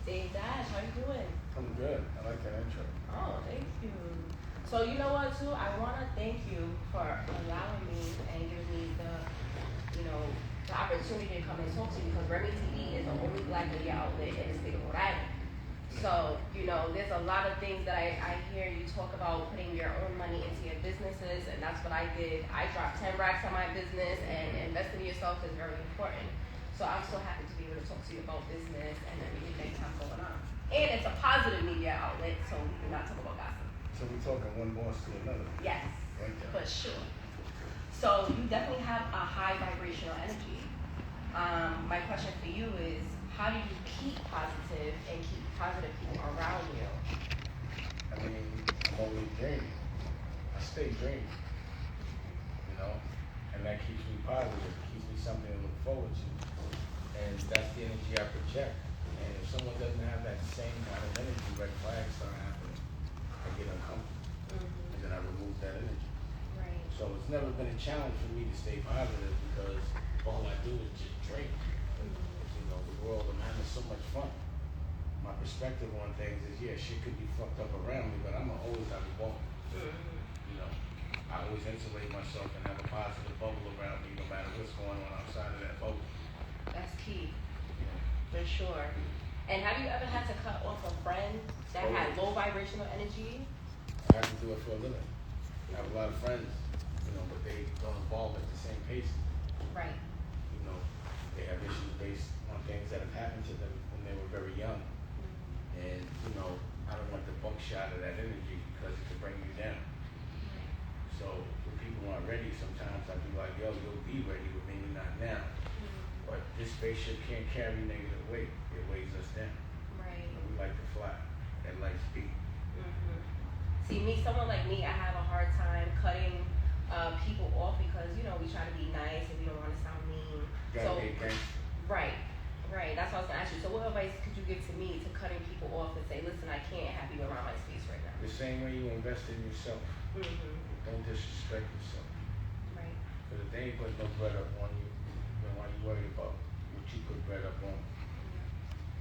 Dave Dash, how you doing? I'm good. I like that intro. Oh, thank you. So you know what, too? I want to thank you for allowing me and giving me the opportunity to come and talk to you because Remy TV is the only Black media outlet in the state of Rhode Island. So, there's a lot of things that I hear you talk about putting your own money into your businesses, and that's what I did. I dropped 10 racks on my business, and investing in yourself is very important. So I'm so happy to be able to talk to you about business and everything that you have going on. And it's a positive media outlet, so we do not talk about gossip. So we're talking one boss to another. Yes, Right there. for sure. So you definitely have a high vibrational energy. My question for you is, how do you keep positive and keep positive people around you? I mean, I'm always dreaming. I stay dreaming, and that keeps me positive. It keeps me something to look forward to. And that's the energy I project. And if someone doesn't have that same kind of energy, red flags start happening. I get uncomfortable. And then I remove that energy. Right. So it's never been a challenge for me to stay positive because all I do is just drink. The world, I'm having so much fun. My perspective on things is, shit could be fucked up around me, but I'm always have a bubble. I always insulate myself and have a positive bubble around me, no matter what's going on outside of that bubble. That's key, for sure. And have you ever had to cut off a friend that had low vibrational energy? I have to do it for a living. I have a lot of friends, but they don't evolve at the same pace. Right. They have issues based on things that have happened to them when they were very young. And, I don't want the buckshot of that energy because it could bring you down. So when people aren't ready, sometimes I'd be like, yo, you'll be ready, but maybe not now. But this spaceship can't carry negative weight. It weighs us down. Right. And we like to fly at light speed. See, someone like me, I have a hard time cutting people off because, we try to be nice and we don't want to sound mean. Gotta be a gangster. Right. That's what I was going to ask you. So what advice could you give to me to cutting people off and say, listen, I can't have you around my space right now? The same way you invest in yourself. Don't disrespect yourself. Right. Because if they ain't put no bread up on you, then why you worried about what you put bread up on?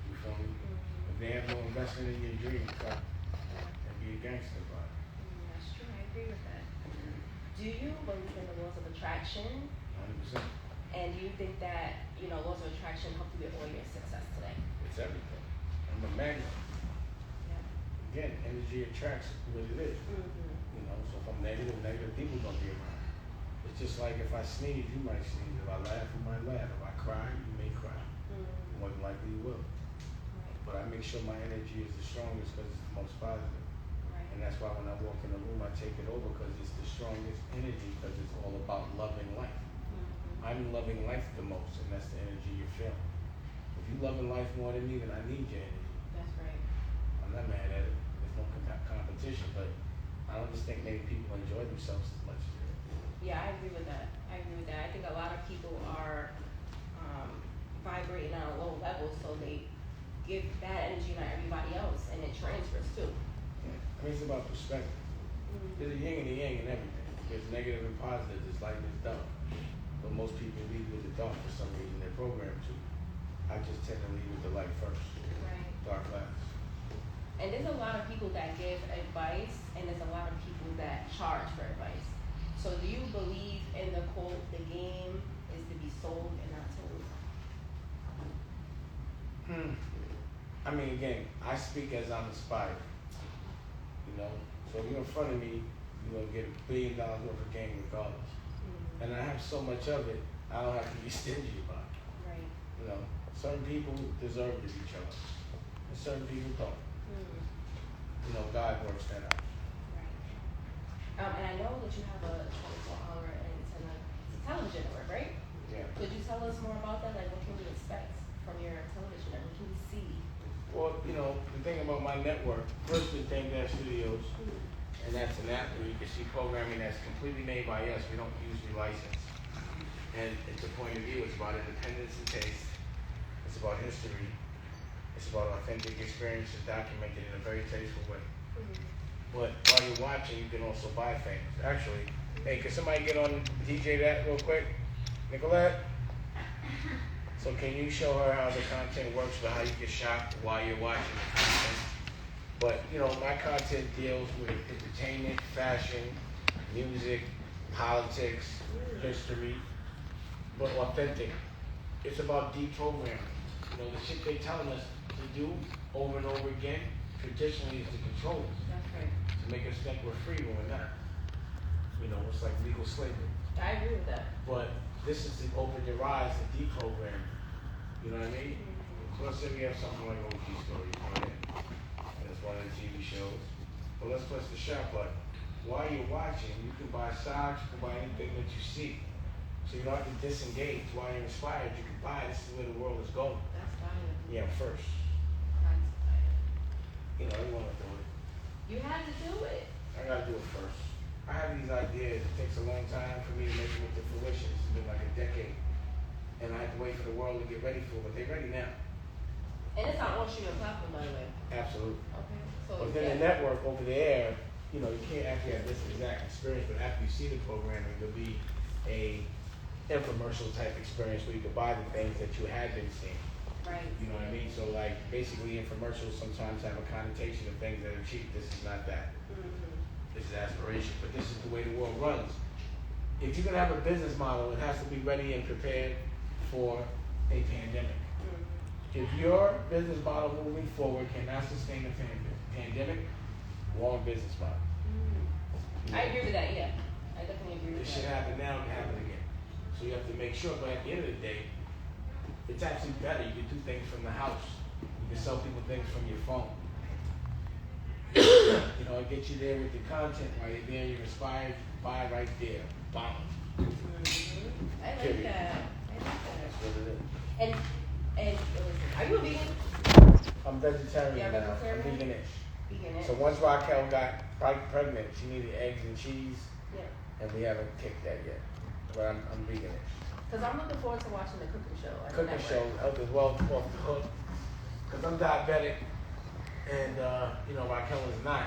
You feel me? If they have no investment in your dream, cut and be a gangster about it. That's true. I agree with that. Do you believe in the laws of attraction? 100%. And do you think that, laws of attraction help you with all your success today? It's everything. I'm a magnet. Yeah. Again, energy attracts what it is. So if I'm negative people gonna be around. It's just like if I sneeze, you might sneeze. If I laugh, you might laugh. If I cry, you may cry. More than likely you will. Right. But I make sure my energy is the strongest because it's the most positive. Right. And that's why when I walk in the room, I take it over because it's the strongest energy because it's all about loving life. I'm loving life the most, and that's the energy you're feeling. If you're loving life more than me, then I need your energy. That's right. I'm not mad at it. There's no competition, but I don't just think many people enjoy themselves as much as they do. Yeah, I agree with that. I think a lot of people are vibrating on a low level, so they give that energy to everybody else, and it transfers too. Yeah. I mean, it's about perspective. There's a yin and a yang in everything. There's negative and positive. There's light and there's dark. But most people lead with the dark for some reason. They're programmed to. I just tend to lead with the light first. Right. Dark last. And there's a lot of people that give advice, and there's a lot of people that charge for advice. So do you believe in the quote, the game is to be sold and not told? I mean, again, I speak as I'm inspired. So if you're in front of me, you're going to get $1 billion worth of game regardless. And I have so much of it, I don't have to be stingy about it. Right. Certain people deserve to be chosen, and certain people don't. God works that out. Right. And I know that you have a 24-hour antenna television network, right? Yeah. Could you tell us more about that? Like, what can we expect from your television network? What can we see? Well, the thing about my network, first is Dame Dash Studios, and that's an app where you can see programming that's completely made by us. We don't usually license. And it's a point of view. It's about independence and taste. It's about history. It's about authentic experiences documented in a very tasteful way. But while you're watching, you can also buy things. Actually, hey, can somebody get on DJ that real quick? Nicolette? So can you show her how the content works for how you can shop while you're watching the content? But, you know, my content deals with entertainment, fashion, music, politics, history, but authentic. It's about deprogramming. You know, the shit they telling us to do over and over again, traditionally is to control us. That's right. To make us think we're free when we're not. You know, it's like legal slavery. I agree with that. But this is to open your eyes to deprogram. You know what I mean? So let's say we have something like OG Story, right? That's one of the TV shows. But let's press the shop button. While you're watching, you can buy socks, you can buy anything that you see. So you don't have to disengage. While you're inspired, you can buy. This is where the world is going. That's fine. Yeah, first. That's fine. You know, you want to do it. You had to do it. I gotta do it first. I have these ideas. It takes a long time for me to make them into fruition. It's been like a decade. And I have to wait for the world to get ready for it. But they're ready now. And it's on all streaming platform, by the way. Absolutely. Okay. So But then the network over there, you know, you can't actually have this exact experience, but after you see the programming, there'll be a infomercial type experience where you can buy the things that you had been seeing. Right. You know what I mean? So like basically infomercials sometimes have a connotation of things that are cheap. This is not that. This is aspiration, but this is the way the world runs. If you're gonna have a business model, it has to be ready and prepared for a pandemic. If your business model moving forward cannot sustain a pandemic, wrong business model. I agree with that, yeah. I definitely agree with This that. should happen now and happen again. So you have to make sure, but at the end of the day, it's actually better. You can do things from the house. You can sell people things from your phone. You know, it gets you there with the content right there. You're inspired, you can buy right there. Bomb. I like Period. that. I like that. That's what it is. And listen, are you a vegan? I'm vegetarian Yeah, now. vegetarian? I'm veganish. Vegan. So once Raquel got pregnant, she needed eggs and cheese, Yeah. and we haven't kicked that yet. But I'm veganish. Because I'm looking forward to watching the cooking show. on the Cooking network. show helped as well off the hook. Because I'm diabetic, and you know, Raquel is not.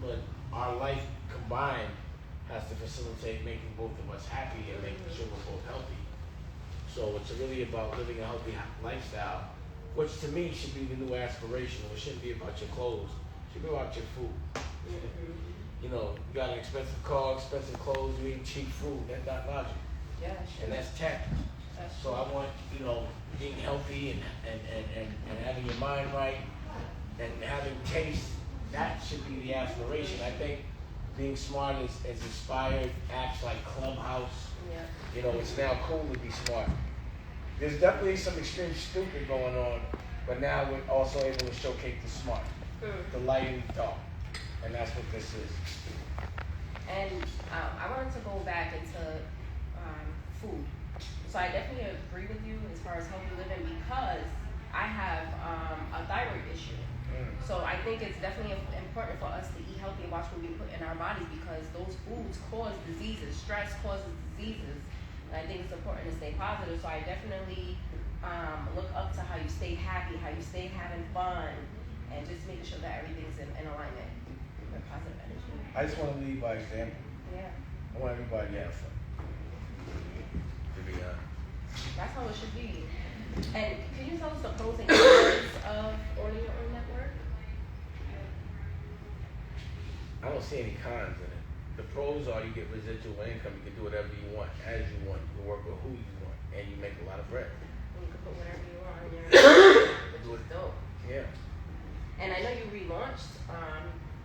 But our life combined has to facilitate making both of us happy and making sure we're both healthy. So it's really about living a healthy lifestyle, which to me should be the new aspiration. It shouldn't be about your clothes. It should be about your food. You know, you got an expensive car, expensive clothes, you eat cheap food. That's not logic. Yeah, And that's tech. That's So I want, you know, being healthy and having your mind right and having taste, that should be the aspiration. I think being smart is inspired apps like Clubhouse. Yeah. You know, it's now cool to be smart. There's definitely some extreme stupid going on, but now we're also able to showcase the smart, the light and the dark. And that's what this is. And I wanted to go back into food. So I definitely agree with you as far as healthy living because I have a thyroid issue. So I think it's definitely important for us to eat healthy and watch what we put in our bodies because those foods cause diseases. Stress causes diseases. And I think it's important to stay positive. So I definitely look up to how you stay happy, how you stay having fun, and just making sure that everything's in alignment with positive energy. I just want to lead by example. Yeah. I want everybody to have fun. To be honest. That's how it should be. And can you tell us the pros and cons of owning your own network? I don't see any cons in it. The pros are you get residual income, you can do whatever you want, as you want, you can work with who you want, and you make a lot of bread. And you can put whatever you want on your which is dope. Yeah. And I know you relaunched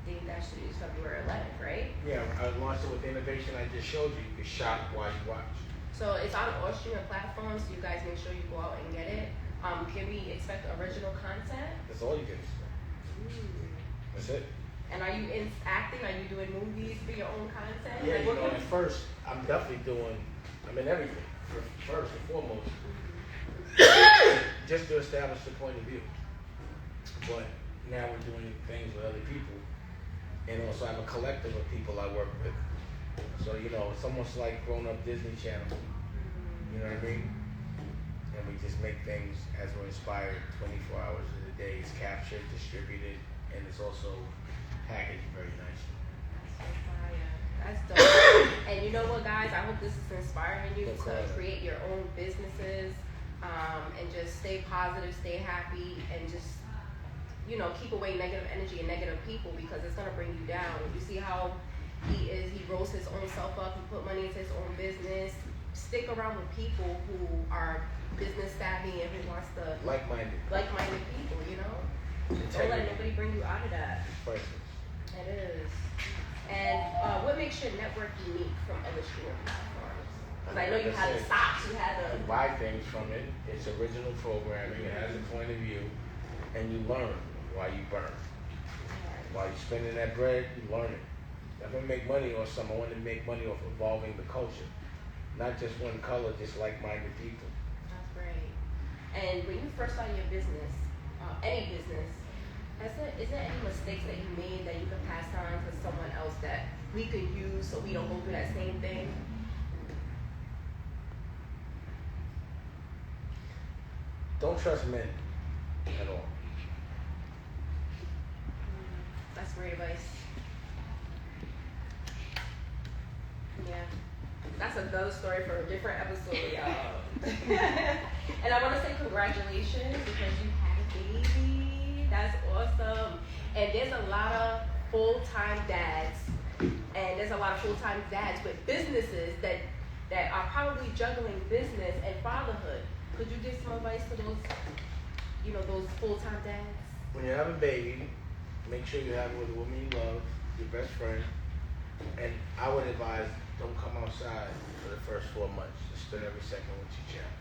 Dave Dash Studios February 11th, right? Yeah, I launched it with the innovation I just showed you. You can shop while you watch. So it's on all streaming platforms, so you guys make sure you go out and get it. Can we expect original content? That's all you can expect. That's it. And are you in acting? Are you doing movies for your own content? Yeah, Like, you what know, kind at of- first, I'm definitely doing, I'm in everything, first and foremost. Just to establish the point of view. But now we're doing things with other people. And also I have a collective of people I work with. So, you know, it's almost like grown-up Disney Channel. You know what I mean? And we just make things as we're inspired 24 hours of the day. It's captured, distributed, and it's also packaged very nicely. That's dope. And you know what, guys? I hope this is inspiring you No to problem. create your own businesses. and just stay positive, stay happy, and just, you know, keep away negative energy and negative people, because it's gonna bring you down. You see how he rolls his own self up, he put money into his own business. Stick around with people who are business savvy and who wants to Like-minded people, you know. Don't let nobody bring you out of that. Priceless. It is. And what makes your network unique from other streaming platforms? Because I know you had the stocks, you had the... You buy things from it, it's original programming, it has a point of view, and you learn while you burn. While you're spending that bread, you learn it. I'm gonna make money off something, I want to make money off evolving the culture. Not just one color, just like-minded people. That's great. And when you first started your business, any business, is there any mistakes that you made that you can pass on to someone else that we could use so we don't go through that same thing? Don't trust men at all. That's great advice. Yeah. That's another story for a different episode, y'all. And I want to say congratulations because you had a baby. That's awesome. And there's a lot of full-time dads, and there's a lot of full-time dads with businesses that are probably juggling business and fatherhood. Could you give some advice to those, you know, those full-time dads? When you have a baby, make sure you have it with a woman you love, your best friend, and I would advise don't come outside for the first 4 months. Just spend every second with your child.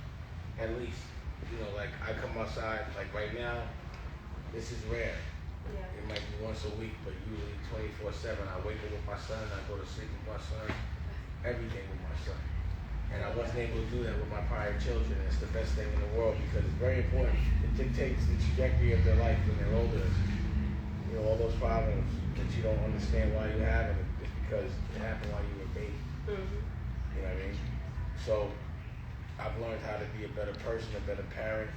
At least, you know, like I come outside, like right now, this is rare. Yeah. It might be once a week, but usually 24/7. I wake up with my son, I go to sleep with my son, everything with my son. And I wasn't able to do that with my prior children. It's the best thing in the world because it's very important. It dictates the trajectory of their life when they're older. You know, all those problems that you don't understand why you're having it is because it happened while you were a baby. Mm-hmm. You know what I mean? So I've learned how to be a better person, a better parent.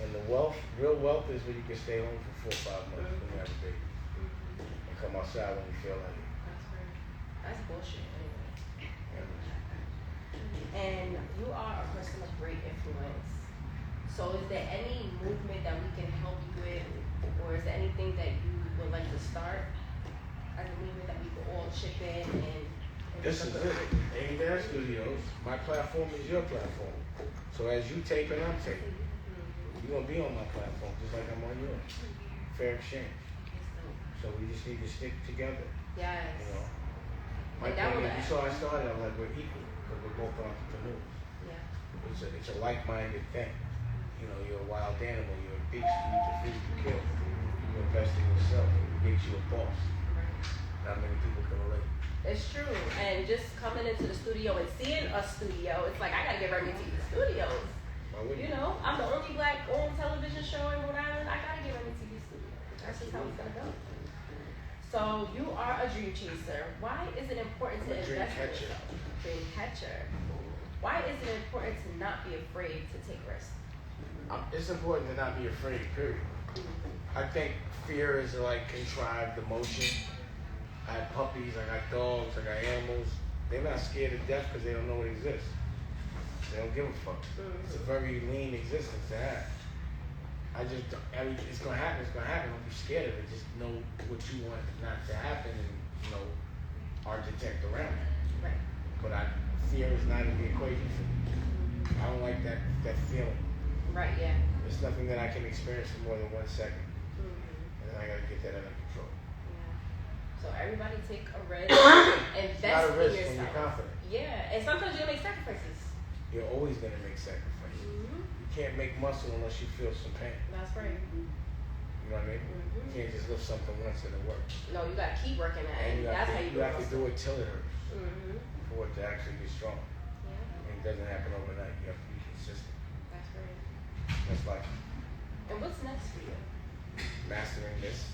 And the real wealth is when you can stay home for 4 or 5 months when you have a baby. And come outside when you feel like it. That's right. That's bullshit anyway. And you are a person of great influence. So is there any movement that we can help you with, or is there anything that you would like to start as a movement that we could all chip in and This is it. Amy Dad Studios. My platform is your platform. So as you tape and I'm taping, you're gonna be on my platform just like I'm on yours. Fair exchange. So we just need to stick together. Yes. You know. My thing is, you saw I started, I'm like we're equal because we're both entrepreneurs. Yeah. It's a like-minded thing. You know, you're a wild animal, you're a beast, you eat the food you kill. You invest in yourself, it makes you a boss. Not many people can relate. It's true. And just coming into the studio and seeing a studio, it's like I gotta get Remy TV Studios. You know, I'm the only black-owned television show in Rhode Island. I gotta get Remy TV Studios. That's just how it's gonna go. So you are a dream chaser. Why is it important to invest in yourself? Dream catcher. Why is it important to not be afraid to take risks? It's important to not be afraid, period. I think fear is like contrived emotion. I have puppies, I got dogs, I got animals. They're not scared to death because they don't know it exists. They don't give a fuck. It's a very lean existence to have. It's gonna happen, don't be scared of it. Just know what you want not to happen and, you know, architect around it. Right. But fear is not in the equation for me. I don't like that feeling. Right, yeah. It's nothing that I can experience for more than 1 second. And then I gotta get that under control. Yeah. So everybody take a risk, It's invest not a risk in yourself. when you're confident. Yeah, and sometimes you'll make sacrifices. You're always gonna make sacrifices. You can't make muscle unless you feel some pain. That's right. You know what I mean? You can't just lift something once and it works. No, you gotta keep working at And it. That's how you have to do it till it hurts for it to actually get strong. Yeah. And it doesn't happen overnight. You have to be consistent. That's right. That's like And what's next for you? mastering this,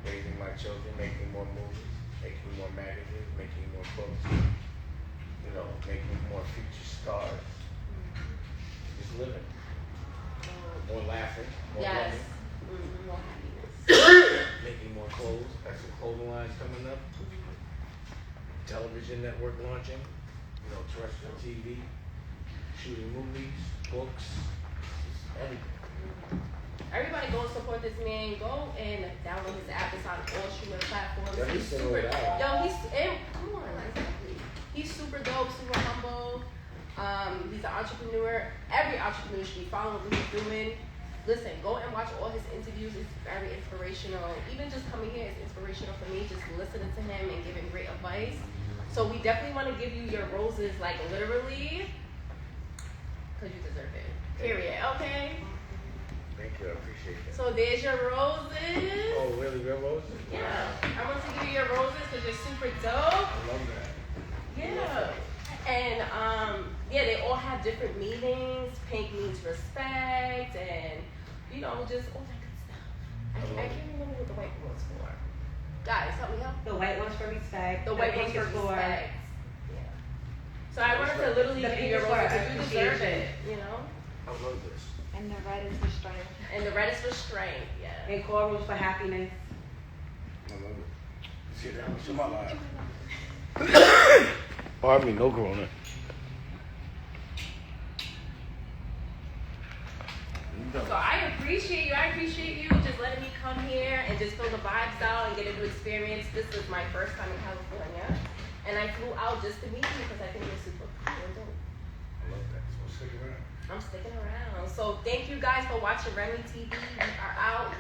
raising my children, making more movies, making more magazines, making more books, you know, making more future stars. Just living. More laughing, more Yes. loving. More happiness. Making more clothes. Got some clothing lines coming up. Television network launching. You know, terrestrial TV. shooting movies, books, everything. Everybody go and support this man. Go and download his app. It's on all streaming platforms. Yeah, he's super dope. Yo, come on, exactly. He's super dope, super humble. He's an entrepreneur. Every entrepreneur should be following what he's doing. Listen, go and watch all his interviews. It's very inspirational. Even just coming here is inspirational for me. Just listening to him and giving great advice. So we definitely want to give you your roses, like literally, because you deserve it. Period. Okay. Thank you, I appreciate that. So there's your roses. Oh, really, real roses? Yeah. I want to give you your roses because you're super dope. I love that. Yeah. And yeah, they all have different meanings. Pink means respect, and you know, just all that good stuff. I can't remember what the white one's for. Guys, help me out. The white one's for respect. The white one's pink for is for respect. Yeah. So I wanted to literally The give pink you your is for roses because you deserve appreciation. it. You know. I love this. And the red is for strength. And the red is for strength. Yeah. And coral's for happiness. I love it. See that was in my life. Pardon me, no corona. So I appreciate you. I appreciate you just letting me come here and just feel the vibes out and get a new experience. This was my first time in California, and I flew out just to meet you because I think you're super cool and dope. I love that. So stick around. I'm sticking around. So thank you guys for watching Remy TV. We are out.